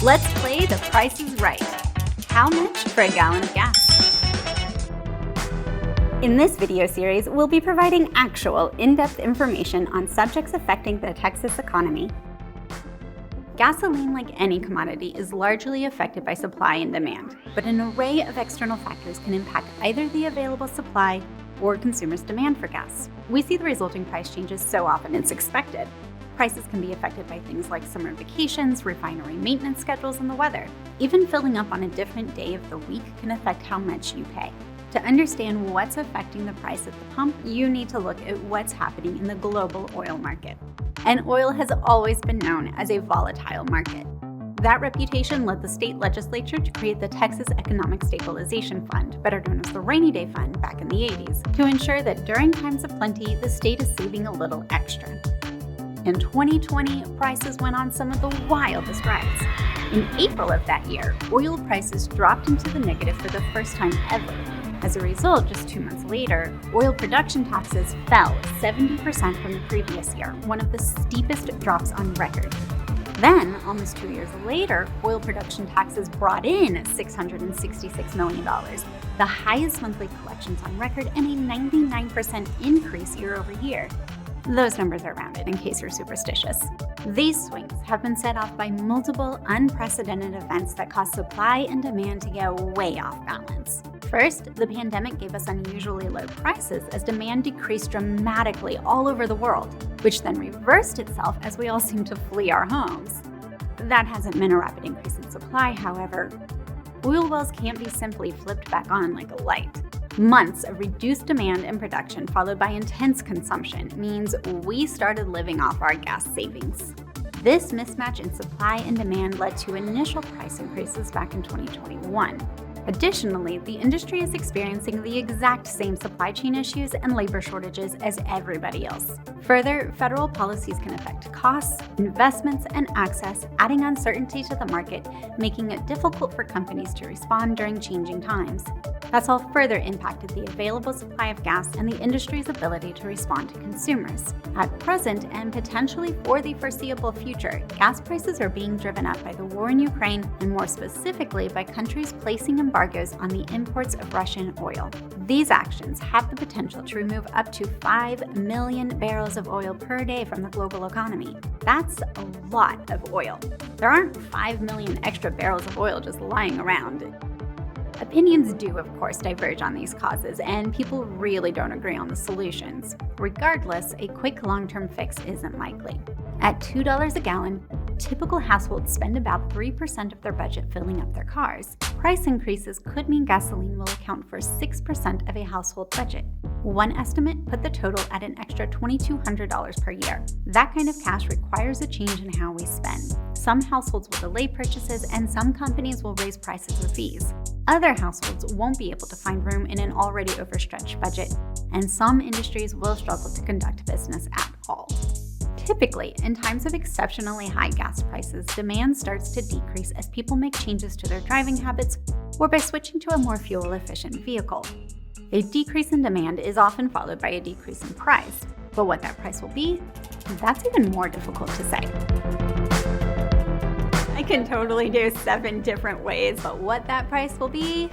Let's play The Price is Right. How much for a gallon of gas? In this video series, we'll be providing actual, in-depth information on subjects affecting the Texas economy. Gasoline, like any commodity, is largely affected by supply and demand, but an array of external factors can impact either the available supply or consumers' demand for gas. We see the resulting price changes so often it's expected. Prices can be affected by things like summer vacations, refinery maintenance schedules, and the weather. Even filling up on a different day of the week can affect how much you pay. To understand what's affecting the price at the pump, you need to look at what's happening in the global oil market. And oil has always been known as a volatile market. That reputation led the state legislature to create the Texas Economic Stabilization Fund, better known as the Rainy Day Fund, back in the 80s, to ensure that during times of plenty, the state is saving a little extra. In 2020, prices went on some of the wildest rides. In April of that year, oil prices dropped into the negative for the first time ever. As a result, just 2 months later, oil production taxes fell 70% from the previous year, one of the steepest drops on record. Then, almost 2 years later, oil production taxes brought in $666 million, the highest monthly collections on record and a 99% increase year over year. Those numbers are rounded in case you're superstitious. These swings have been set off by multiple unprecedented events that caused supply and demand to get way off balance. First, the pandemic gave us unusually low prices as demand decreased dramatically all over the world, which then reversed itself as we all seemed to flee our homes. That hasn't meant a rapid increase in supply, however. Oil wells can't be simply flipped back on like a light. Months of reduced demand and production followed by intense consumption means we started living off our gas savings. This mismatch in supply and demand led to initial price increases back in 2021. Additionally, the industry is experiencing the exact same supply chain issues and labor shortages as everybody else. Further, federal policies can affect costs, investments, and access, adding uncertainty to the market, making it difficult for companies to respond during changing times. That's all further impacted the available supply of gas and the industry's ability to respond to consumers. At present, and potentially for the foreseeable future, gas prices are being driven up by the war in Ukraine and more specifically by countries placing embargoes on the imports of Russian oil. These actions have the potential to remove up to 5 million barrels of oil per day from the global economy. That's a lot of oil. There aren't 5 million extra barrels of oil just lying around. Opinions do, of course, diverge on these causes, and people really don't agree on the solutions. Regardless, a quick long-term fix isn't likely. At $2 a gallon, typical households spend about 3% of their budget filling up their cars. Price increases could mean gasoline will account for 6% of a household budget. One estimate put the total at an extra $2,200 per year. That kind of cash requires a change in how we spend. Some households will delay purchases, and some companies will raise prices or fees. Other households won't be able to find room in an already overstretched budget, and some industries will struggle to conduct business at all. Typically, in times of exceptionally high gas prices, demand starts to decrease as people make changes to their driving habits or by switching to a more fuel-efficient vehicle. A decrease in demand is often followed by a decrease in price, but what that price will be, that's even more difficult to say. I can totally do 7 different ways, but what that price will be,